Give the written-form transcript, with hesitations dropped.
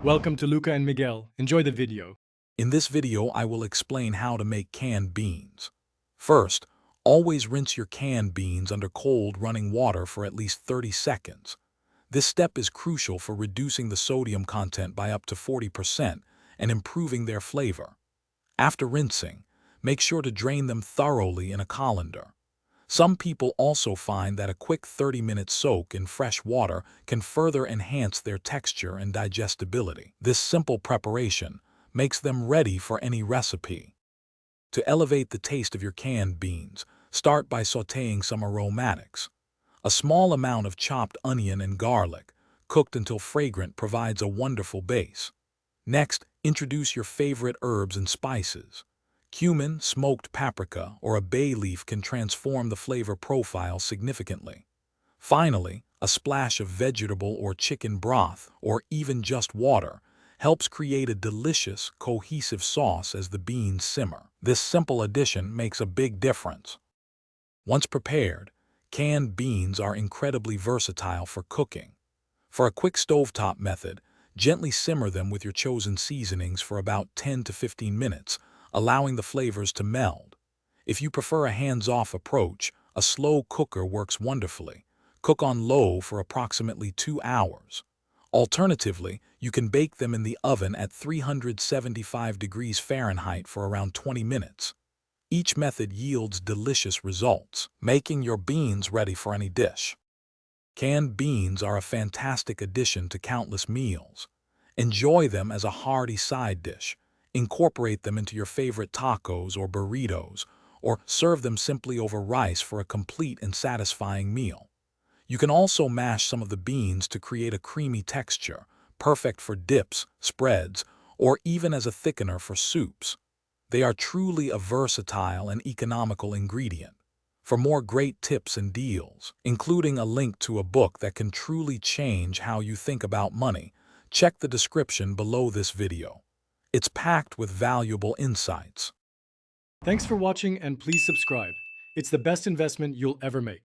Welcome to Luca and Miguel. Enjoy the video. In this video, I will explain how to make canned beans. First, always rinse your canned beans under cold running water for at least 30 seconds. This step is crucial for reducing the sodium content by up to 40% and improving their flavor. After rinsing, make sure to drain them thoroughly in a colander. Some people also find that a quick 30-minute soak in fresh water can further enhance their texture and digestibility. This simple preparation makes them ready for any recipe. To elevate the taste of your canned beans, start by sautéing some aromatics. A small amount of chopped onion and garlic, cooked until fragrant, provides a wonderful base. Next, introduce your favorite herbs and spices. Cumin, smoked paprika, or a bay leaf can transform the flavor profile significantly. Finally, a splash of vegetable or chicken broth, or even just water, helps create a delicious, cohesive sauce as the beans simmer. This simple addition makes a big difference. Once prepared, canned beans are incredibly versatile for cooking. For a quick stovetop method, gently simmer them with your chosen seasonings for about 10 to 15 minutes, allowing the flavors to meld. If you prefer a hands-off approach, a slow cooker works wonderfully. Cook on low for approximately 2 hours. Alternatively, you can bake them in the oven at 375 degrees Fahrenheit for around 20 minutes. Each method yields delicious results, making your beans ready for any dish. Canned beans are a fantastic addition to countless meals. Enjoy them as a hearty side dish. Incorporate them into your favorite tacos or burritos, or serve them simply over rice for a complete and satisfying meal. You can also mash some of the beans to create a creamy texture, perfect for dips, spreads, or even as a thickener for soups. They are truly a versatile and economical ingredient. For more great tips and deals, including a link to a book that can truly change how you think about money, check the description below this video. It's packed with valuable insights. Thanks for watching and please subscribe. It's the best investment you'll ever make.